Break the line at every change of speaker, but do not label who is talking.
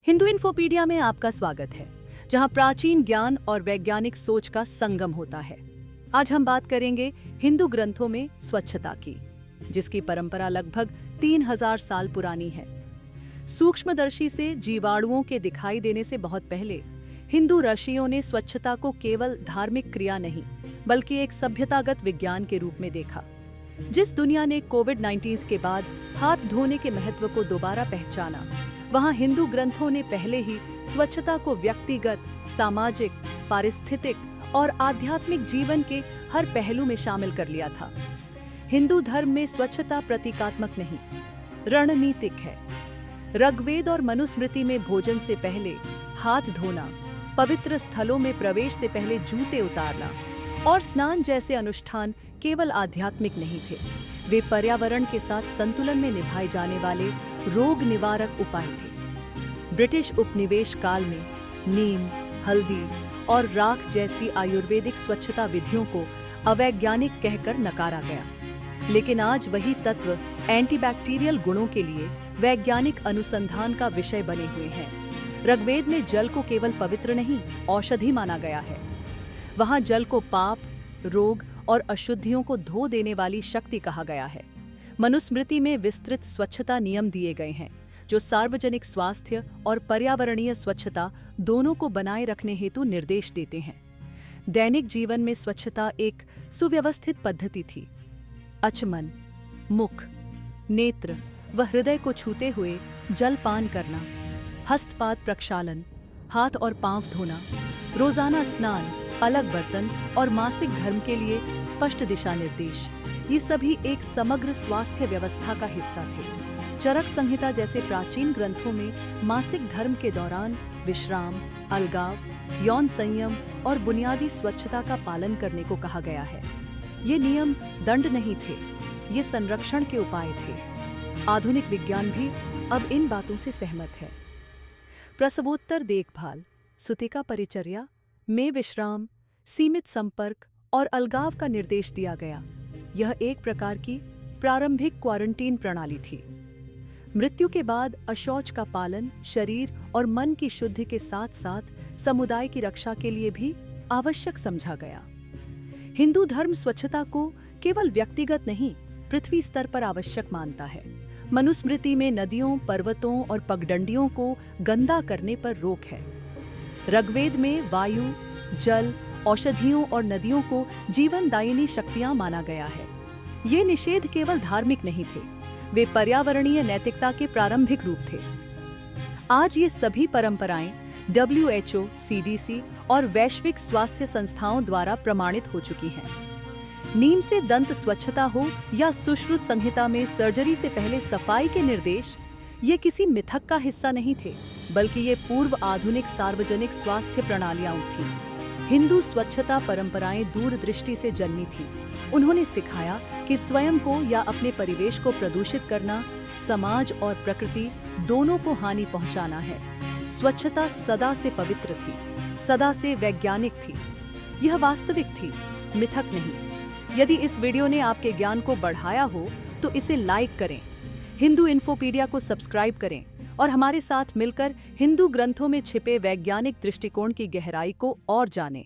हिंदू इन्फोपीडिया में आपका स्वागत है, जहां प्राचीन ज्ञान और वैज्ञानिक सोच का संगम होता है। आज हम बात करेंगे हिंदू ग्रंथों में स्वच्छता की, जिसकी परंपरा लगभग 3000 साल पुरानी है। सूक्ष्मदर्शी से जीवाणुओं के दिखाई देने से बहुत पहले हिंदू ऋषियों ने स्वच्छता को केवल धार्मिक क्रिया नहीं, बल्कि एक सभ्यतागत विज्ञान के रूप में देखा। जिस दुनिया ने कोविड-19 के बाद हाथ धोने के महत्व को दोबारा पहचाना, वहां हिंदू ग्रंथों ने पहले ही स्वच्छता को व्यक्तिगत, सामाजिक, पारिस्थितिक और आध्यात्मिक जीवन के हर पहलू में शामिल कर लिया था। हिंदू धर्म में स्वच्छता प्रतीकात्मक नहीं, रणनीतिक है। ऋग्वेद और मनुस्मृति में भोजन से पहले हाथ धोना, पवित्र स्थलों में प्रवेश से पहले जूते उतारना और स्नान जैसे अनुष्ठान केवल आध्यात्मिक नहीं थे, वे पर्यावरण के साथ संतुलन में निभाए जाने वाले रोग निवारक उपाय थे। ब्रिटिश उपनिवेश काल में नीम, हल्दी और राख जैसी आयुर्वेदिक स्वच्छता विधियों को अवैज्ञानिक कहकर नकारा गया, लेकिन आज वही तत्व एंटीबैक्टीरियल गुणों के लिए वैज्ञानिक अनुसंधान का विषय बने हुए हैं। ऋग्वेद में जल को केवल पवित्र नहीं, औषधि माना गया है। वहां जल को पाप, रोग और अशुद्धियों को धो देने वाली शक्ति कहा गया है। मनुस्मृति में विस्तृत स्वच्छता नियम दिए गए हैं, जो सार्वजनिक स्वास्थ्य और पर्यावरणीय स्वच्छता दोनों को बनाए रखने हेतु निर्देश देते हैं। दैनिक जीवन में स्वच्छता एक सुव्यवस्थित पद्धति थी। आचमन, मुख, नेत्र व हृदय को छूते हुए जलपान करना, हस्तपाद प्रक्षालन, हाथ और पांव धोना, रोजाना स्नान, अलग बर्तन और मासिक धर्म के लिए स्पष्ट दिशा निर्देश, ये सभी एक समग्र स्वास्थ्य व्यवस्था का हिस्सा थे। चरक संहिता जैसे प्राचीन ग्रंथों में मासिक धर्म के दौरान विश्राम, अलगाव, यौन संयम और बुनियादी स्वच्छता का पालन करने को कहा गया है। ये नियम दंड नहीं थे, ये संरक्षण के उपाय थे। आधुनिक विज्ञान भी अब इन बातों से सहमत है। प्रसवोत्तर देखभाल, सुतिका परिचर्या में विश्राम, सीमित संपर्क और अलगाव का निर्देश दिया गया। यह एक प्रकार की प्रारंभिक क्वारंटीन प्रणाली थी। मृत्यु के बाद अशौच का पालन शरीर और मन की शुद्धि के साथ साथ समुदाय की रक्षा के लिए भी आवश्यक समझा गया। हिंदू धर्म स्वच्छता को केवल व्यक्तिगत नहीं, पृथ्वी स्तर पर आवश्यक मानता है। मनुस्मृति में नदियों, पर्वतों और पगडंडियों को गंदा करने पर रोक है। ऋग्वेद में वायु, जल, औषधियों और नदियों को जीवनदायिनी शक्तियां माना गया है। ये निषेध केवल धार्मिक नहीं थे, वे पर्यावरणीय नैतिकता के प्रारंभिक रूप थे। आज ये सभी परंपराएं WHO, CDC और वैश्विक स्वास्थ्य संस्थाओं द्वारा प्रमाणित हो चुकी हैं। नीम से दंत स्वच्छता हो या सुश्रुत संहिता में सर्जरी से पहले सफाई के निर्देश, ये किसी मिथक का हिस्सा नहीं थे, बल्कि ये पूर्व आधुनिक सार्वजनिक स्वास्थ्य प्रणालियां थीं। हिंदू स्वच्छता परंपराएं दूरदृष्टि से जन्मी थीं। उन्होंने सिखाया कि स्वयं को या अपने परिवेश को प्रदूषित करना समाज और प्रकृति दोनों को हानि पहुंचाना है। स्वच्छता सदा से पवित्र थी, सदा से वैज्ञानिक थी। यह वास्तविक थी, मिथक नहीं। यदि इस वीडियो ने आपके ज्ञान को बढ़ाया हो तो इसे लाइक करें, हिंदू इन्फोपीडिया को सब्सक्राइब करें और हमारे साथ मिलकर हिंदू ग्रंथों में छिपे वैज्ञानिक दृष्टिकोण की गहराई को और जानें।